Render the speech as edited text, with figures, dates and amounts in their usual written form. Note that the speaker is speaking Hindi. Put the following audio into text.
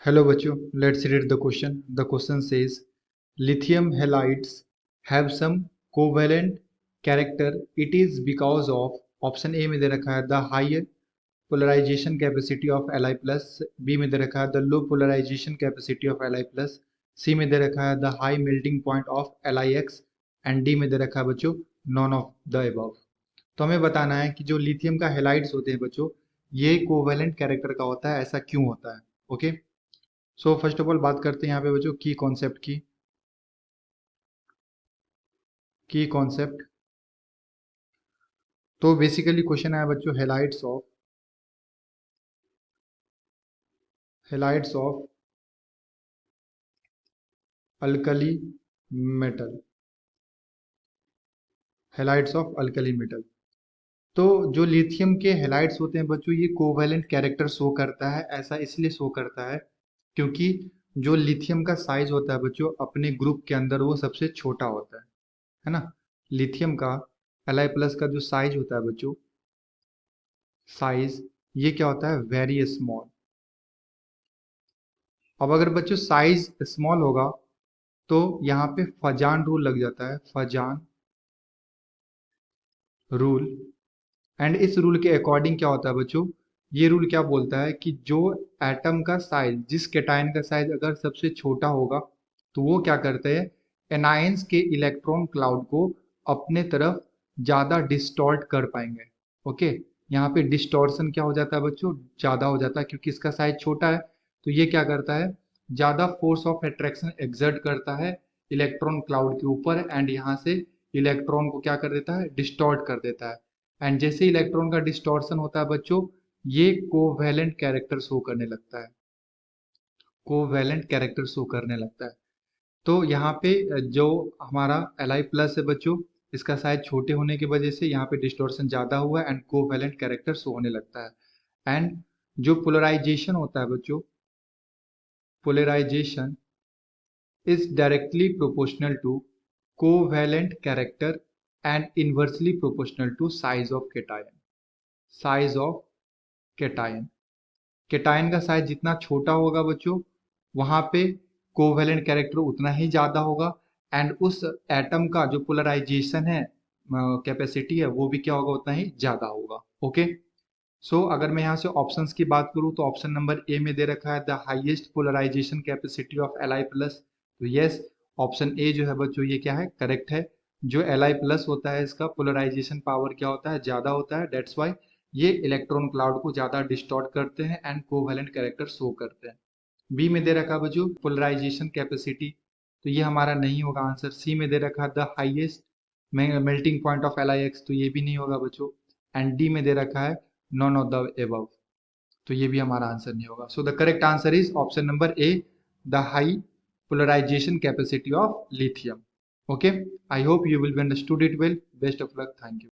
Hello बच्चों, let's read the question. The question says lithium halides have some covalent character. It is because of option A में दे रखा है the high polarization capacity of Li plus, B में दे रखा है the low polarization capacity of Li plus, C में दे रखा है the high melting point of LiX and D में दे रखा है बच्चों none of the above. तो हमें बताना है कि जो लिथियम का हेलाइड्स होते हैं बच्चों, ये कोवेलेंट कैरेक्टर का होता है, ऐसा क्यों होता है. Okay, so first of all बात करते हैं यहाँ पे बच्चों की कॉन्सेप्ट की कॉन्सेप्ट. तो बेसिकली क्वेश्चन आया बच्चों halides of alkali metal. Halides of alkali metal. तो जो लिथियम के हेलाइड्स होते हैं बच्चों, ये कोवेलेंट कैरेक्टर शो करता है. ऐसा इसलिए शो करता है क्योंकि जो लिथियम का साइज होता है बच्चों, अपने ग्रुप के अंदर वो सबसे छोटा होता है ना. लिथियम का Li प्लस का जो साइज होता है बच्चों, साइज ये क्या होता है, वेरी स्मॉल. अब अगर बच्चों साइज स्मॉल होगा तो यहाँ पे फजान रूल लग जाता है, फजान रूल. एंड इस रूल के अकॉर्डिंग क्या होता है बच्चों, ये रूल क्या बोलता है कि जो एटम का साइज, जिस कैटायन का साइज अगर सबसे छोटा होगा तो वो क्या करते हैं, एनायंस के इलेक्ट्रॉन क्लाउड को अपने तरफ ज्यादा डिस्टॉर्ट कर पाएंगे. ओके, यहाँ पे डिस्टॉर्शन क्या हो जाता है बच्चों, ज्यादा हो जाता है क्योंकि इसका साइज छोटा है. तो ये क्या करता है, ज्यादा फोर्स ऑफ अट्रैक्शन एक्सर्ट करता है इलेक्ट्रॉन क्लाउड के ऊपर एंड यहाँ से इलेक्ट्रॉन को क्या कर देता है, डिस्टॉर्ट कर देता है. एंड जैसे इलेक्ट्रॉन का डिस्टॉर्शन होता है बच्चों, ये कोवैलेंट कैरेक्टर शो करने लगता है, कोवैलेंट कैरेक्टर शो करने लगता है. तो यहाँ पे जो हमारा Li प्लस है बच्चों, इसका साइज छोटे होने की वजह से यहाँ पे डिस्टॉर्शन ज्यादा हुआ एंड कोवैलेंट कैरेक्टर शो होने लगता है. एंड जो पोलराइजेशन होता है बच्चों, polarisation is directly proportional to covalent character and inversely proportional to size of cation. Size of cation. Cation का साइज जितना छोटा होगा बच्चों, वहां पे कोवेलेंट कैरेक्टर उतना ही ज्यादा होगा एंड उस एटम का जो पोलराइजेशन है, कैपेसिटी है, वो भी क्या होगा, उतना ही ज्यादा होगा. ओके, सो अगर मैं यहाँ से ऑप्शंस की बात करूँ तो ऑप्शन नंबर ए में दे रखा है the highest polarisation capacity of Li plus. तो यस, ऑप्शन ए जो है बच्चों ये क्या है, करेक्ट है. जो Li प्लस होता है इसका पोलराइजेशन पावर क्या होता है, ज्यादा होता है. डेट्स वाई ये इलेक्ट्रॉन क्लाउड को ज्यादा डिस्टॉर्ट करते हैं एंड कोवेलेंट कैरेक्टर शो करते हैं. बी में दे रखा है बच्चों पोलराइजेशन कैपेसिटी, तो ये हमारा नहीं होगा आंसर. सी में दे रखा है the highest melting point of LiX, तो ये भी नहीं होगा बच्चों. एंड डी में दे रखा है नॉन ऑफ द एबव, तो ये भी हमारा आंसर नहीं होगा. So the correct answer is option number A, the high polarisation capacity of lithium. Okay, I hope you will be understood it well. Best of luck, thank you.